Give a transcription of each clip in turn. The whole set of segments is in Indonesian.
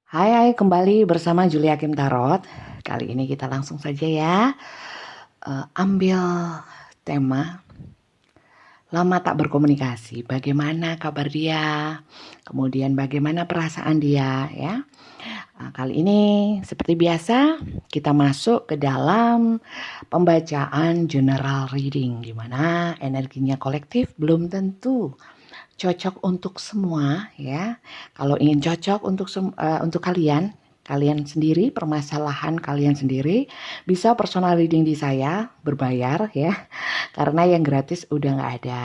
Hai, kembali bersama Julia Kim Tarot. Kali ini kita langsung saja ya, ambil tema lama tak berkomunikasi. Bagaimana kabar dia? Kemudian bagaimana perasaan dia ya? Kali ini seperti biasa kita masuk ke dalam pembacaan general reading, di mana energinya kolektif belum tentu cocok untuk semua ya. Kalau ingin cocok untuk kalian sendiri, permasalahan kalian sendiri, bisa personal reading di saya berbayar ya. Karena yang gratis udah nggak ada.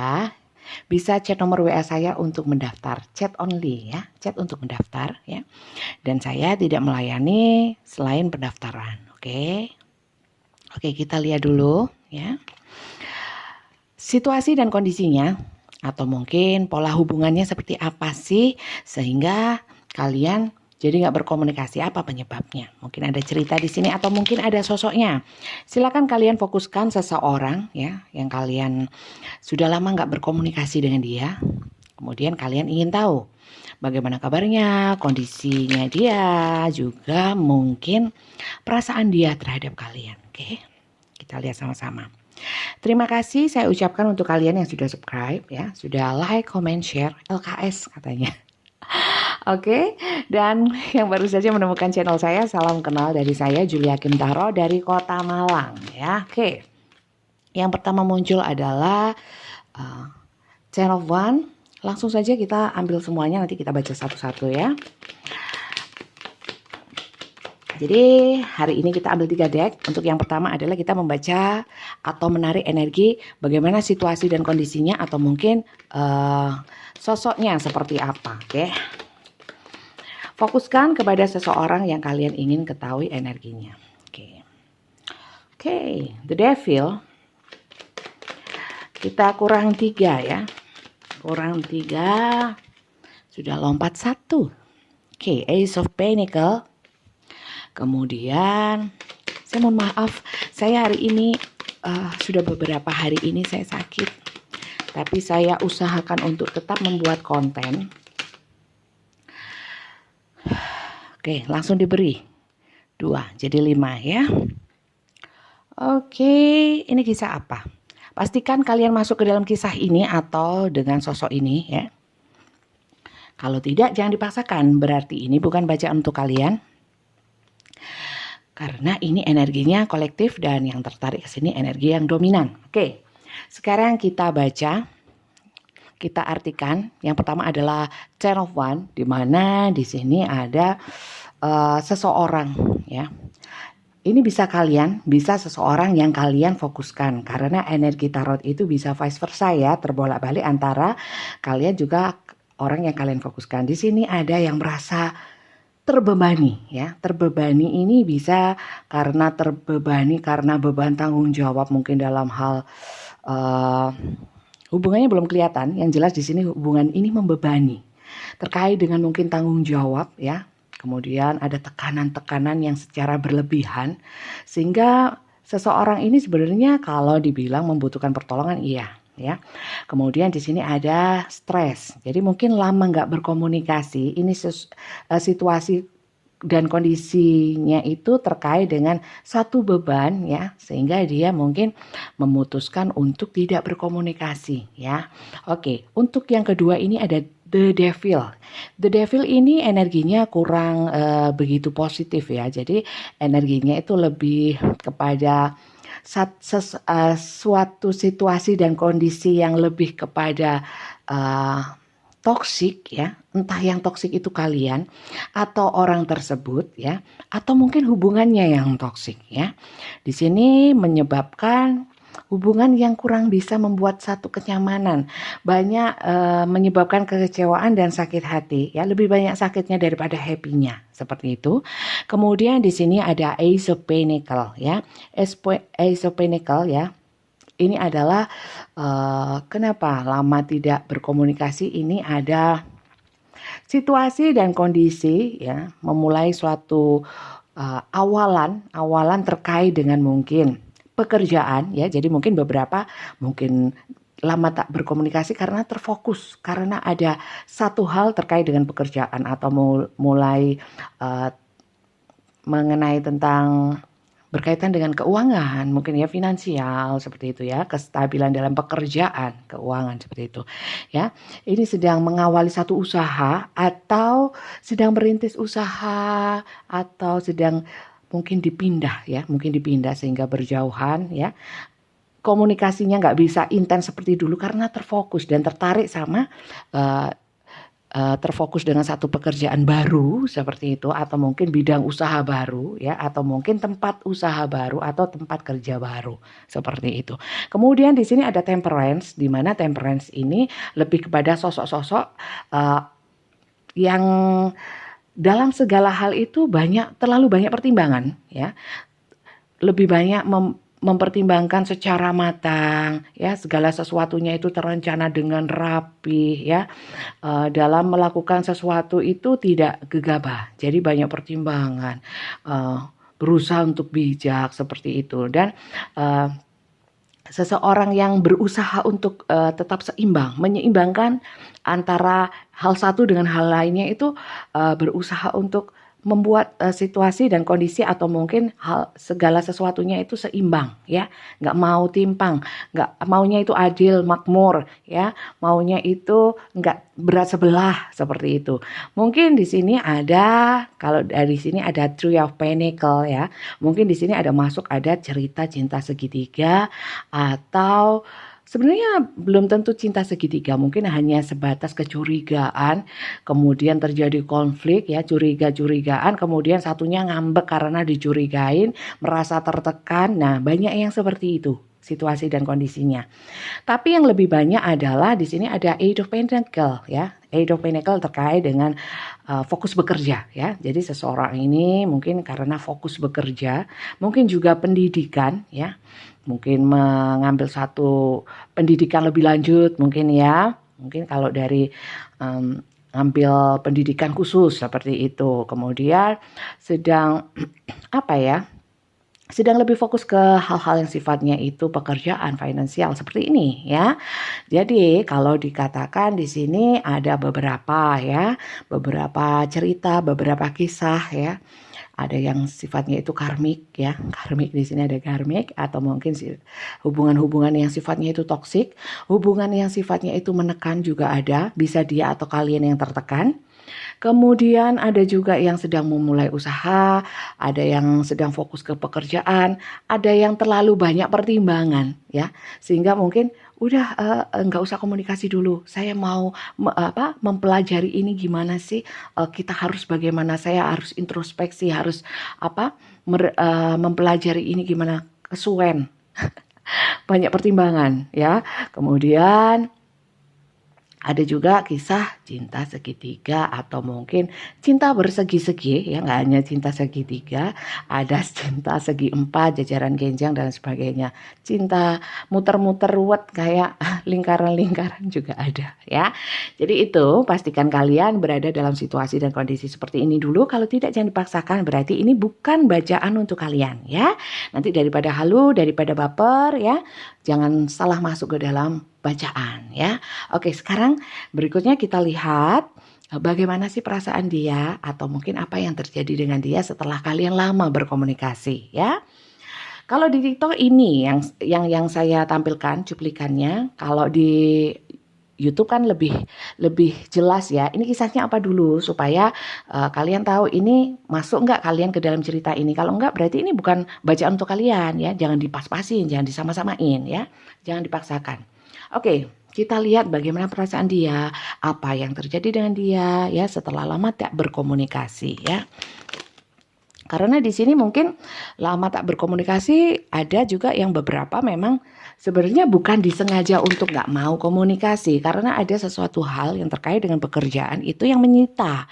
Bisa chat nomor WA saya untuk mendaftar, chat only ya, chat untuk mendaftar ya. Dan saya tidak melayani selain pendaftaran, oke? Oke, kita lihat dulu ya. Situasi dan kondisinya, atau mungkin pola hubungannya seperti apa sih sehingga kalian jadi nggak berkomunikasi, apa penyebabnya? Mungkin ada cerita di sini atau mungkin ada sosoknya. Silakan kalian fokuskan seseorang ya yang kalian sudah lama nggak berkomunikasi dengan dia. Kemudian kalian ingin tahu bagaimana kabarnya, kondisinya dia, juga mungkin perasaan dia terhadap kalian. Oke, kita lihat sama-sama. Terima kasih saya ucapkan untuk kalian yang sudah subscribe ya, sudah like, comment, share, LKS katanya. Oke, dan yang baru saja menemukan channel saya, salam kenal dari saya Julia Kim Tarot dari Kota Malang ya. Oke, yang pertama muncul adalah Ten of One. Langsung saja kita ambil semuanya, nanti kita baca satu-satu ya. Jadi hari ini kita ambil 3 deck. Untuk yang pertama adalah kita membaca atau menarik energi bagaimana situasi dan kondisinya, atau mungkin sosoknya seperti apa. Oke. Fokuskan kepada seseorang yang kalian ingin ketahui energinya. Oke, The Devil. Kita kurang 3 ya. Kurang 3. Sudah lompat 1. Oke, Ace of Pentacle. Kemudian, saya mohon maaf, saya hari ini sudah beberapa hari ini saya sakit. Tapi saya usahakan untuk tetap membuat konten. Oke, langsung diberi 2, jadi 5 ya. Oke, ini kisah apa? Pastikan kalian masuk ke dalam kisah ini atau dengan sosok ini ya. Kalau tidak, jangan dipaksakan, berarti ini bukan bacaan untuk kalian. Karena ini energinya kolektif dan yang tertarik ke sini energi yang dominan. Oke, sekarang kita baca, kita artikan. Yang pertama adalah Ten of One, di mana di sini ada seseorang ya. Ini bisa kalian, bisa seseorang yang kalian fokuskan, karena energi tarot itu bisa vice versa ya, terbolak-balik antara kalian juga orang yang kalian fokuskan. Di sini ada yang merasa terbebani ya. Terbebani ini bisa karena beban tanggung jawab, mungkin dalam hal hubungannya belum kelihatan. Yang jelas di sini hubungan ini membebani terkait dengan mungkin tanggung jawab ya. Kemudian ada tekanan-tekanan yang secara berlebihan, sehingga seseorang ini sebenarnya kalau dibilang membutuhkan pertolongan, iya ya. Kemudian di sini ada stres. Jadi mungkin lama nggak berkomunikasi. Ini situasi dan kondisinya itu terkait dengan satu beban ya, sehingga dia mungkin memutuskan untuk tidak berkomunikasi ya. Oke, untuk yang kedua ini ada The Devil. The Devil ini energinya kurang begitu positif ya. Jadi energinya itu lebih kepada suatu situasi dan kondisi yang lebih kepada toksik ya. Entah yang toksik itu kalian atau orang tersebut ya, atau mungkin hubungannya yang toksik ya. Di sini menyebabkan hubungan yang kurang bisa membuat satu kenyamanan, banyak menyebabkan kekecewaan dan sakit hati ya, lebih banyak sakitnya daripada happy-nya, seperti itu. Kemudian di sini ada Ace of Pentacle ya. Ace of Pentacle ya. Ini adalah kenapa lama tidak berkomunikasi, ini ada situasi dan kondisi ya, memulai suatu awalan terkait dengan mungkin pekerjaan ya. Jadi mungkin beberapa, mungkin lama tak berkomunikasi karena terfokus, karena ada satu hal terkait dengan pekerjaan atau mulai mengenai tentang berkaitan dengan keuangan, mungkin ya finansial seperti itu ya, kestabilan dalam pekerjaan, keuangan seperti itu ya. Ini sedang mengawali satu usaha atau sedang merintis usaha atau sedang mungkin dipindah ya, mungkin dipindah sehingga berjauhan ya. Komunikasinya nggak bisa intens seperti dulu karena terfokus dan tertarik sama terfokus dengan satu pekerjaan baru seperti itu, atau mungkin bidang usaha baru ya, atau mungkin tempat usaha baru atau tempat kerja baru seperti itu. Kemudian di sini ada temperance, di mana temperance ini lebih kepada sosok-sosok yang dalam segala hal itu terlalu banyak pertimbangan ya, lebih banyak mempertimbangkan secara matang ya, segala sesuatunya itu terencana dengan rapi ya. Dalam melakukan sesuatu itu tidak gegabah, jadi banyak pertimbangan, berusaha untuk bijak seperti itu. Dan seseorang yang berusaha untuk tetap seimbang, menyeimbangkan antara hal satu dengan hal lainnya itu, berusaha untuk membuat situasi dan kondisi atau mungkin segala sesuatunya itu seimbang ya, nggak mau timpang, nggak maunya itu adil makmur ya, maunya itu nggak berat sebelah seperti itu. Mungkin di sini ada, kalau dari sini ada Three of Pentacles ya, mungkin di sini ada cerita cinta segitiga, atau sebenarnya belum tentu cinta segitiga, mungkin hanya sebatas kecurigaan, kemudian terjadi konflik ya, curigaan, kemudian satunya ngambek karena dicurigain, merasa tertekan. Nah, banyak yang seperti itu situasi dan kondisinya. Tapi yang lebih banyak adalah di sini ada Eight of Pentacles ya. Eight of Pentacles terkait dengan fokus bekerja ya. Jadi seseorang ini mungkin karena fokus bekerja, mungkin juga pendidikan ya. Mungkin mengambil satu pendidikan lebih lanjut mungkin ya. Mungkin kalau dari ambil pendidikan khusus seperti itu. Kemudian sedang sedang lebih fokus ke hal-hal yang sifatnya itu pekerjaan, finansial seperti ini ya. Jadi kalau dikatakan di sini ada beberapa cerita, beberapa kisah ya. Ada yang sifatnya itu karmik ya. Karmik di sini ada karmik, atau mungkin hubungan-hubungan yang sifatnya itu toksik, hubungan yang sifatnya itu menekan juga ada, bisa dia atau kalian yang tertekan. Kemudian ada juga yang sedang memulai usaha, ada yang sedang fokus ke pekerjaan, ada yang terlalu banyak pertimbangan ya, sehingga mungkin udah nggak usah komunikasi dulu. Saya mau mempelajari ini gimana sih, kita harus bagaimana, saya harus introspeksi, harus mempelajari ini gimana, kesuwen. Banyak pertimbangan ya. Kemudian ada juga kisah cinta segitiga atau mungkin cinta bersegi-segi ya, nggak hanya cinta segitiga, ada cinta segi empat, jajaran genjang dan sebagainya. Cinta muter-muter ruwet kayak lingkaran-lingkaran juga ada ya. Jadi itu pastikan kalian berada dalam situasi dan kondisi seperti ini dulu. Kalau tidak jangan dipaksakan, berarti ini bukan bacaan untuk kalian ya. Nanti daripada halu, daripada baper ya, jangan salah masuk ke dalam bacaan ya. Oke, sekarang berikutnya kita lihat bagaimana sih perasaan dia, atau mungkin apa yang terjadi dengan dia setelah kalian lama berkomunikasi ya. Kalau di TikTok ini yang saya tampilkan cuplikannya, kalau di YouTube kan lebih jelas ya. Ini kisahnya apa dulu supaya kalian tahu ini masuk nggak kalian ke dalam cerita ini. Kalau nggak berarti ini bukan bacaan untuk kalian ya. Jangan dipas-pasin, jangan disama-samain ya. Jangan dipaksakan. Oke, kita lihat bagaimana perasaan dia, apa yang terjadi dengan dia ya setelah lama tak berkomunikasi ya. Karena di sini mungkin lama tak berkomunikasi, ada juga yang beberapa memang sebenarnya bukan disengaja untuk nggak mau komunikasi, karena ada sesuatu hal yang terkait dengan pekerjaan itu yang menyita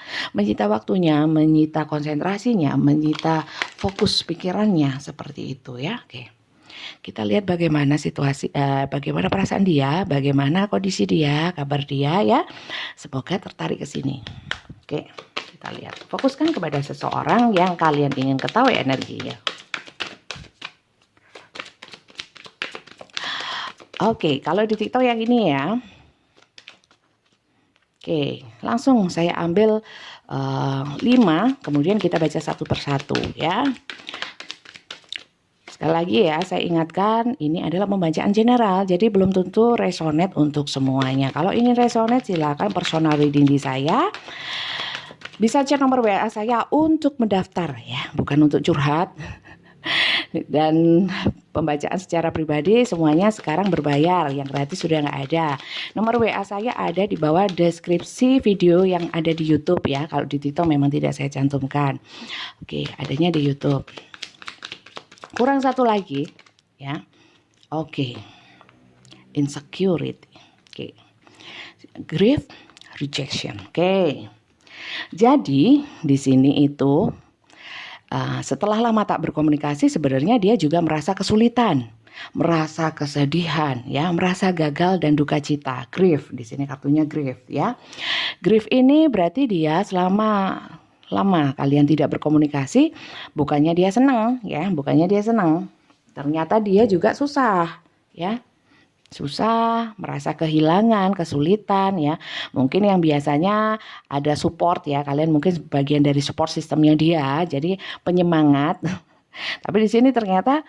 waktunya, menyita konsentrasinya, menyita fokus pikirannya seperti itu ya. Oke. Kita lihat bagaimana situasi, bagaimana perasaan dia, bagaimana kondisi dia, kabar dia ya. Semoga tertarik ke sini. Oke, kita lihat. Fokuskan kepada seseorang yang kalian ingin ketahui energinya. Oke, kalau di TikTok yang ini ya. Oke, langsung saya ambil 5, kemudian kita baca satu persatu ya. Sekali lagi ya, saya ingatkan ini adalah pembacaan general, jadi belum tentu resonate untuk semuanya. Kalau ingin resonate silakan personal reading di saya. Bisa cek nomor WA saya untuk mendaftar ya, bukan untuk curhat. Dan pembacaan secara pribadi semuanya sekarang berbayar, yang gratis sudah nggak ada. Nomor WA saya ada di bawah deskripsi video yang ada di YouTube ya. Kalau di TikTok memang tidak saya cantumkan. Oke, adanya di YouTube. Kurang satu lagi ya. Oke. Insecurity. Oke. Grief, rejection. Oke. Jadi di sini itu setelah lama tak berkomunikasi sebenarnya dia juga merasa kesulitan, merasa kesedihan, ya, merasa gagal dan duka cita. Grief di sini kartunya grief ya. Grief ini berarti dia selama lama kalian tidak berkomunikasi, bukannya dia senang, ya, bukannya dia senang. Ternyata dia juga susah, ya. Susah, merasa kehilangan, kesulitan ya. Mungkin yang biasanya ada support ya, kalian mungkin bagian dari support sistemnya dia, jadi penyemangat. Tapi di sini ternyata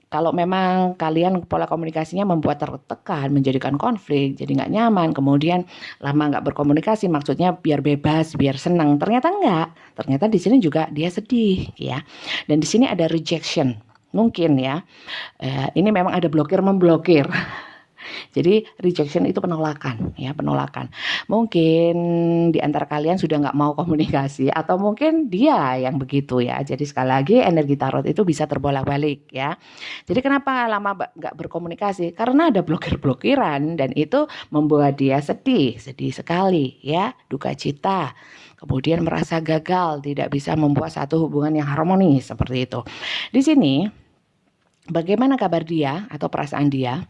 kalau memang kalian pola komunikasinya membuat tertekan, menjadikan konflik, jadi nggak nyaman, kemudian lama nggak berkomunikasi, maksudnya biar bebas, biar senang. Ternyata enggak. Ternyata di sini juga dia sedih ya. Dan di sini ada rejection. Mungkin ya, ini memang ada blokir memblokir. Jadi rejection itu penolakan, ya, penolakan. Mungkin di antara kalian sudah nggak mau komunikasi, atau mungkin dia yang begitu ya. Jadi sekali lagi energi tarot itu bisa terbolak-balik ya. Jadi kenapa lama nggak berkomunikasi? Karena ada blokir-blokiran dan itu membuat dia sedih, sedih sekali ya, duka cita. Kemudian merasa gagal, tidak bisa membuat satu hubungan yang harmonis seperti itu. Di sini bagaimana kabar dia atau perasaan dia?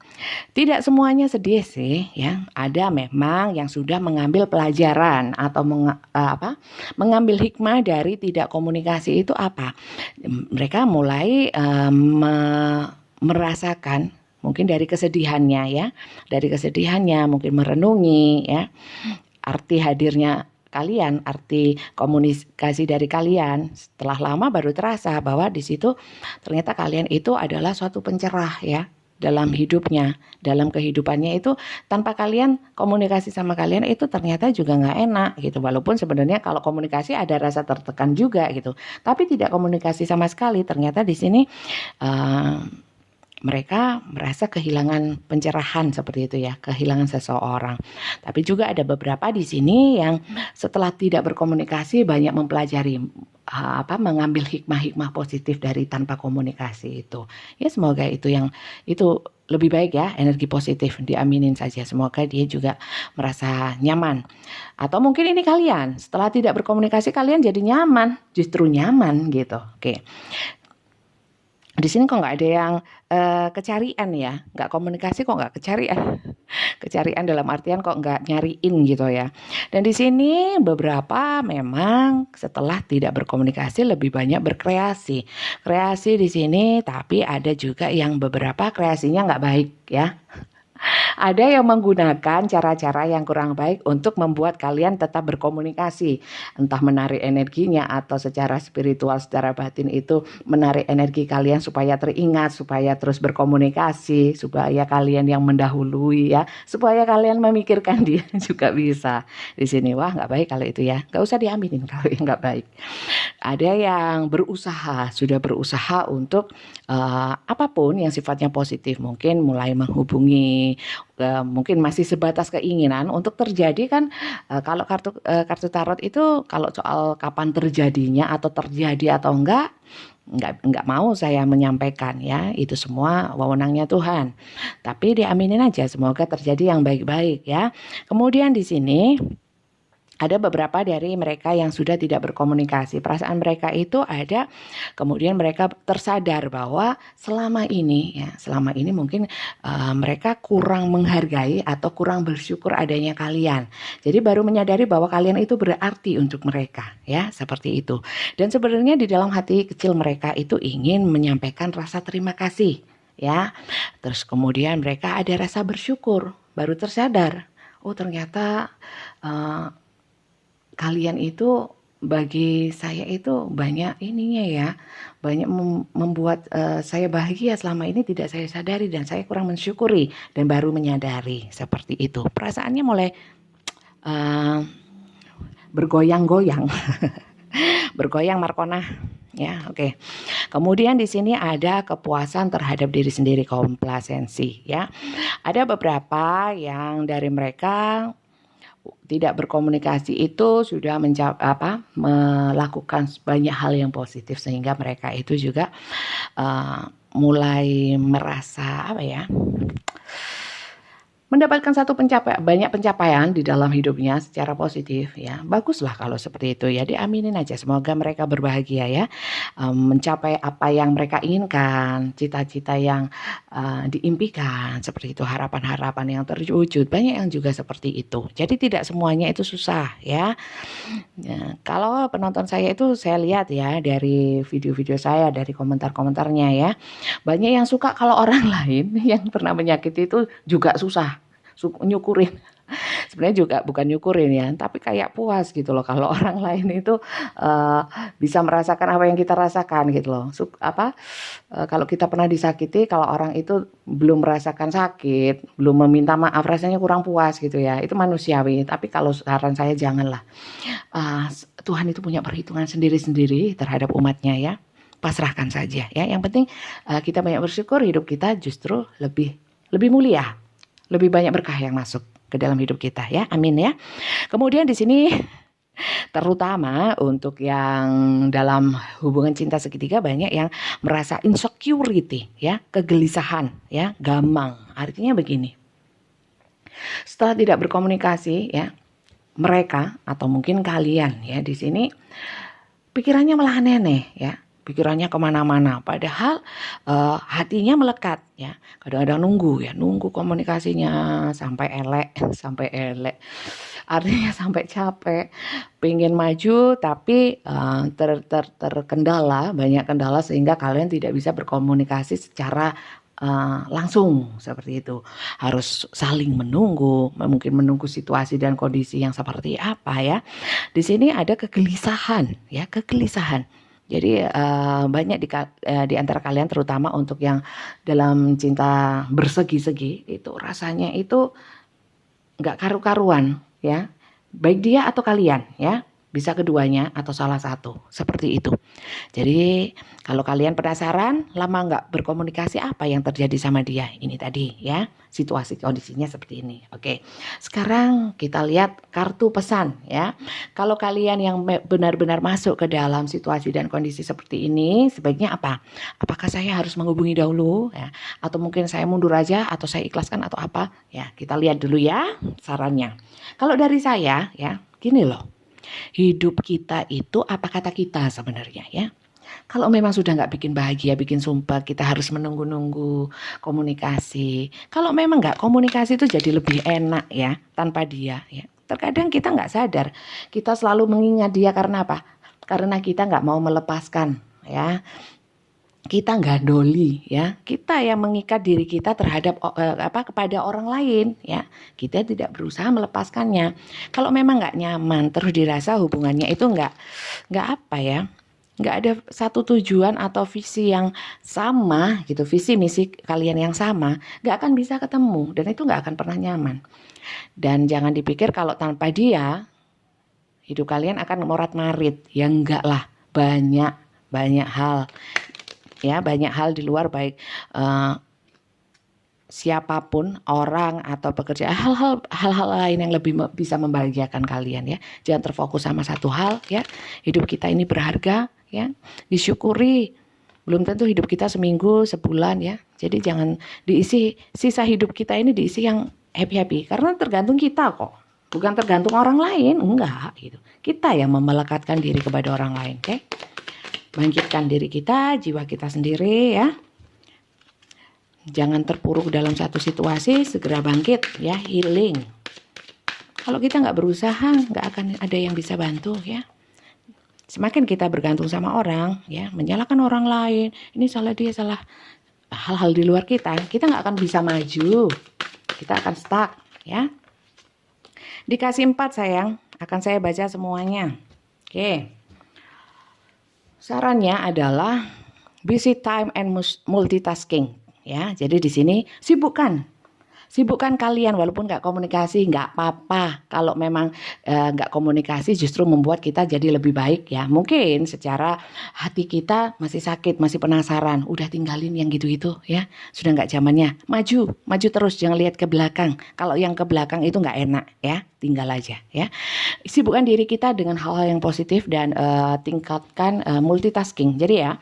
Tidak semuanya sedih sih ya. Ada memang yang sudah mengambil pelajaran atau mengambil hikmah dari tidak komunikasi itu apa? Mereka mulai merasakan mungkin dari kesedihannya ya. Dari kesedihannya mungkin merenungi ya. Arti hadirnya kalian, arti komunikasi dari kalian, setelah lama baru terasa bahwa di situ ternyata kalian itu adalah suatu pencerah ya dalam hidupnya, dalam kehidupannya itu. Tanpa kalian komunikasi sama kalian itu ternyata juga nggak enak gitu, walaupun sebenarnya kalau komunikasi ada rasa tertekan juga gitu, tapi tidak komunikasi sama sekali, ternyata di sini mereka merasa kehilangan pencerahan seperti itu ya, kehilangan seseorang. Tapi juga ada beberapa di sini yang setelah tidak berkomunikasi banyak mempelajari mengambil hikmah-hikmah positif dari tanpa komunikasi itu. Ya semoga itu lebih baik ya, energi positif diaminin saja. Semoga dia juga merasa nyaman. Atau mungkin ini kalian setelah tidak berkomunikasi kalian jadi nyaman, justru nyaman gitu. Oke. Di sini kok nggak ada yang kecarian ya, nggak komunikasi kok nggak kecarian. Kecarian dalam artian kok nggak nyariin gitu ya. Dan di sini beberapa memang setelah tidak berkomunikasi lebih banyak berkreasi. Kreasi di sini, tapi ada juga yang beberapa kreasinya nggak baik ya. Ada yang menggunakan cara-cara yang kurang baik untuk membuat kalian tetap berkomunikasi. Entah menarik energinya atau secara spiritual, secara batin itu menarik energi kalian supaya teringat, supaya terus berkomunikasi, supaya kalian yang mendahului ya, supaya kalian memikirkan dia juga bisa. Di sini wah nggak baik kalau itu ya, nggak usah diaminin kalau yang nggak baik. Ada yang sudah berusaha untuk apapun yang sifatnya positif, mungkin mulai menghubungi, mungkin masih sebatas keinginan untuk terjadi kan. Kalau kartu tarot itu kalau soal kapan terjadinya atau terjadi atau enggak mau saya menyampaikan ya, itu semua wewenangnya Tuhan. Tapi diaminin aja, semoga terjadi yang baik-baik ya. Kemudian di sini ada beberapa dari mereka yang sudah tidak berkomunikasi. Perasaan mereka itu ada, kemudian mereka tersadar bahwa selama ini mungkin mereka kurang menghargai atau kurang bersyukur adanya kalian. Jadi baru menyadari bahwa kalian itu berarti untuk mereka, ya, seperti itu. Dan sebenarnya di dalam hati kecil mereka itu ingin menyampaikan rasa terima kasih. ya. Terus kemudian mereka ada rasa bersyukur, baru tersadar, oh ternyata kalian itu bagi saya itu banyak ininya ya, banyak membuat saya bahagia selama ini tidak saya sadari dan saya kurang mensyukuri dan baru menyadari seperti itu. Perasaannya mulai bergoyang-goyang, bergoyang Markona. Ya, oke. Kemudian di sini ada kepuasan terhadap diri sendiri, komplasensi ya. Ada beberapa yang dari mereka tidak berkomunikasi itu sudah melakukan banyak hal yang positif sehingga mereka itu juga mulai merasa mendapatkan banyak pencapaian di dalam hidupnya secara positif ya. Baguslah kalau seperti itu ya, diaminin aja. Semoga mereka berbahagia ya, mencapai apa yang mereka inginkan, cita-cita yang diimpikan, seperti itu, harapan-harapan yang terwujud. Banyak yang juga seperti itu. Jadi tidak semuanya itu susah ya. Kalau penonton saya itu saya lihat ya dari video-video saya, dari komentar-komentarnya ya, banyak yang suka kalau orang lain yang pernah menyakiti itu juga susah nyukurin. Sebenarnya juga bukan nyukurin ya, tapi kayak puas gitu loh kalau orang lain itu bisa merasakan apa yang kita rasakan gitu loh. Kalau kita pernah disakiti, kalau orang itu belum merasakan sakit, belum meminta maaf, rasanya kurang puas gitu ya. Itu manusiawi, tapi kalau saran saya janganlah. Tuhan itu punya perhitungan sendiri-sendiri terhadap umatnya ya. Pasrahkan saja ya. Yang penting kita banyak bersyukur, hidup kita justru lebih mulia. Lebih banyak berkah yang masuk ke dalam hidup kita ya. Amin ya. Kemudian di sini terutama untuk yang dalam hubungan cinta segitiga banyak yang merasa insecurity ya, kegelisahan ya, gamang. Artinya begini. Setelah tidak berkomunikasi ya, mereka atau mungkin kalian ya di sini pikirannya malah aneh ya. Pikirannya kemana-mana, padahal hatinya melekat ya. Kadang-kadang nunggu komunikasinya sampai elek, artinya sampai capek, pengen maju tapi terkendala, banyak kendala sehingga kalian tidak bisa berkomunikasi secara langsung seperti itu. Harus saling menunggu, mungkin menunggu situasi dan kondisi yang seperti apa ya. Di sini ada kegelisahan ya, kegelisahan. Jadi banyak di antara kalian, terutama untuk yang dalam cinta bersegi-segi itu rasanya itu nggak karu-karuan ya, baik dia atau kalian ya, bisa keduanya atau salah satu seperti itu. Jadi kalau kalian penasaran lama nggak berkomunikasi apa yang terjadi sama dia, ini tadi ya, situasi kondisinya seperti ini. Oke, sekarang kita lihat kartu pesan ya. Kalau kalian yang benar-benar masuk ke dalam situasi dan kondisi seperti ini, sebaiknya apa? Apakah saya harus menghubungi dahulu ya, atau mungkin saya mundur aja, atau saya ikhlaskan, atau apa ya? Kita lihat dulu ya sarannya. Kalau dari saya ya, gini loh, hidup kita itu apa kata kita sebenarnya ya. Kalau memang sudah nggak bikin bahagia, bikin sumpah, kita harus menunggu-nunggu komunikasi. Kalau memang nggak komunikasi itu jadi lebih enak ya, tanpa dia ya. Terkadang kita nggak sadar, kita selalu mengingat dia karena apa? Karena kita nggak mau melepaskan ya. Kita nggak doli ya, kita yang mengikat diri kita terhadap kepada orang lain ya. Kita tidak berusaha melepaskannya. Kalau memang nggak nyaman, terus dirasa hubungannya itu nggak apa ya, nggak ada satu tujuan atau visi yang sama gitu, visi misi kalian yang sama, nggak akan bisa ketemu dan itu nggak akan pernah nyaman. Dan jangan dipikir kalau tanpa dia hidup kalian akan morat-marit, ya enggak lah, banyak hal ya, banyak hal di luar, baik siapapun, orang atau pekerjaan, hal-hal lain yang lebih bisa membahagiakan kalian ya. Jangan terfokus sama satu hal ya. Hidup kita ini berharga ya, disyukuri. Belum tentu hidup kita seminggu, sebulan ya. Jadi jangan diisi sisa hidup kita ini diisi yang happy-happy, karena tergantung kita kok. Bukan tergantung orang lain, enggak gitu. Kita yang memelekatkan diri kepada orang lain, oke? Bangkitkan diri kita, jiwa kita sendiri ya. Jangan terpuruk dalam satu situasi, segera bangkit ya, healing. Kalau kita nggak berusaha, nggak akan ada yang bisa bantu ya. Semakin kita bergantung sama orang ya, menyalahkan orang lain, ini salah dia, salah hal-hal di luar kita nggak akan bisa maju. Kita akan stuck, ya. Dikasih 4 sayang, akan saya baca semuanya. Oke. Sarannya adalah busy time and multitasking, ya. Jadi di sini Sibukkan kalian, walaupun nggak komunikasi nggak apa-apa. Kalau memang nggak komunikasi justru membuat kita jadi lebih baik, ya. Mungkin secara hati kita masih sakit, masih penasaran. Udah tinggalin yang gitu-gitu, ya. Sudah nggak zamannya. Maju terus, jangan lihat ke belakang. Kalau yang ke belakang itu nggak enak, ya. Tinggal aja, ya. Sibukkan diri kita dengan hal-hal yang positif dan tingkatkan multitasking. Jadi ya,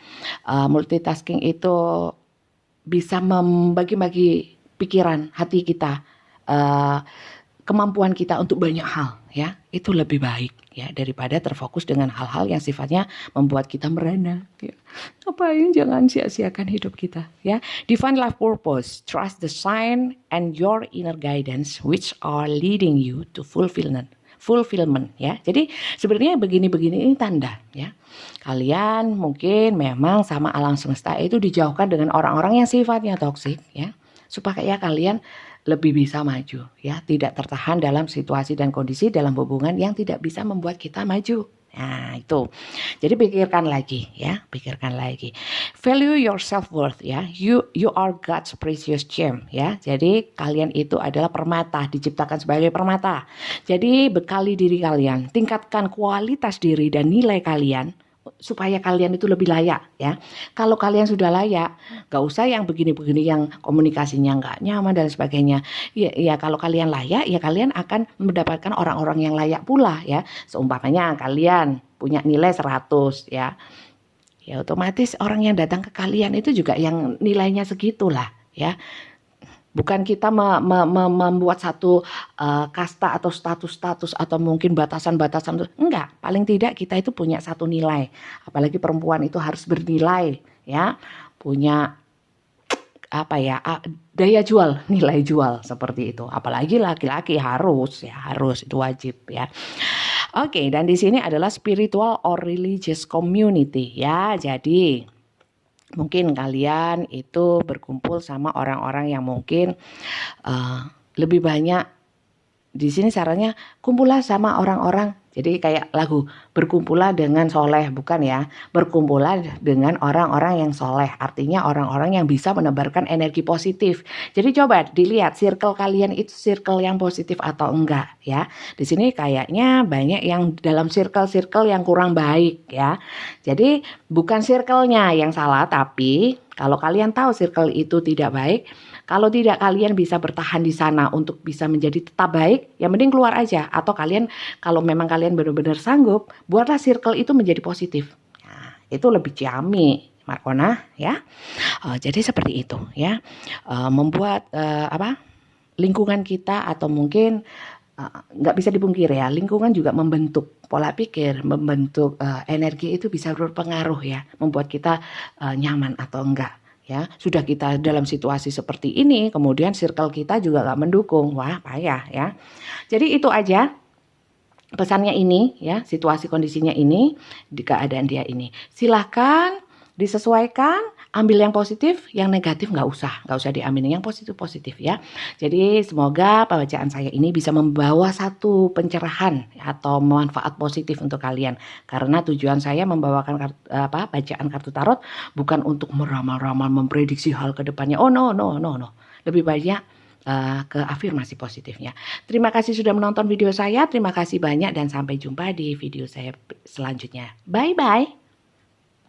multitasking itu bisa membagi-bagi pikiran, hati kita, kemampuan kita untuk banyak hal, ya. Itu lebih baik, ya, daripada terfokus dengan hal-hal yang sifatnya membuat kita merana, ya. Ngapain, jangan sia-siakan hidup kita, ya. Define life purpose, trust the sign and your inner guidance which are leading you to fulfillment, ya. Jadi sebenarnya begini-begini ini tanda, ya. Kalian mungkin memang sama alam semesta itu dijauhkan dengan orang-orang yang sifatnya toksik, ya. Supaya kalian lebih bisa maju, ya, tidak tertahan dalam situasi dan kondisi dalam hubungan yang tidak bisa membuat kita maju. Nah, itu. Jadi pikirkan lagi, ya, pikirkan lagi. Value your self-worth, ya. You are God's precious gem, ya. Jadi kalian itu adalah permata, diciptakan sebagai permata. Jadi bekali diri kalian, tingkatkan kualitas diri dan nilai kalian supaya kalian itu lebih layak, ya. Kalau kalian sudah layak, gak usah yang begini-begini yang komunikasinya gak nyaman dan sebagainya. Ya kalau kalian layak, ya kalian akan mendapatkan orang-orang yang layak pula, ya. Seumpamanya kalian punya nilai 100, ya. Ya otomatis orang yang datang ke kalian itu juga yang nilainya segitulah, ya. Bukan kita membuat satu kasta atau status-status atau mungkin batasan-batasan. Enggak, paling tidak kita itu punya satu nilai. Apalagi perempuan itu harus bernilai, ya. Punya apa ya, daya jual, nilai jual seperti itu. Apalagi laki-laki harus, ya, harus, itu wajib, ya. Oke, dan di sini adalah spiritual or religious community, ya. Jadi mungkin kalian itu berkumpul sama orang-orang yang mungkin lebih banyak. Di sini sarannya kumpullah sama orang-orang. Jadi kayak lagu, berkumpullah dengan soleh, bukan ya. Berkumpullah dengan orang-orang yang soleh. Artinya orang-orang yang bisa menebarkan energi positif. Jadi coba dilihat circle kalian itu circle yang positif atau enggak, ya. Di sini kayaknya banyak yang dalam circle-circle yang kurang baik, ya. Jadi bukan circle-nya yang salah, tapi kalau kalian tahu circle itu tidak baik, kalau tidak kalian bisa bertahan di sana untuk bisa menjadi tetap baik, ya mending keluar aja. Atau kalian, kalau memang kalian benar-benar sanggup, buatlah circle itu menjadi positif. Nah, itu lebih ciami, Markona, ya. Jadi seperti itu, ya. Membuat lingkungan kita atau mungkin nggak bisa dipungkiri, ya, lingkungan juga membentuk pola pikir, membentuk energi itu bisa berpengaruh, ya, membuat kita nyaman atau enggak. Ya, sudah kita dalam situasi seperti ini, kemudian circle kita juga gak mendukung, wah payah, ya. Jadi itu aja pesannya ini, ya, situasi kondisinya ini, di keadaan dia ini. Silahkan disesuaikan, ambil yang positif, yang negatif gak usah diambil, yang positif, ya. Jadi semoga pembacaan saya ini bisa membawa satu pencerahan atau manfaat positif untuk kalian. Karena tujuan saya membawakan bacaan kartu tarot bukan untuk meramal-ramal, memprediksi hal ke depannya. Oh no. Lebih banyak ke afirmasi positifnya. Terima kasih sudah menonton video saya. Terima kasih banyak dan sampai jumpa di video saya selanjutnya. Bye-bye.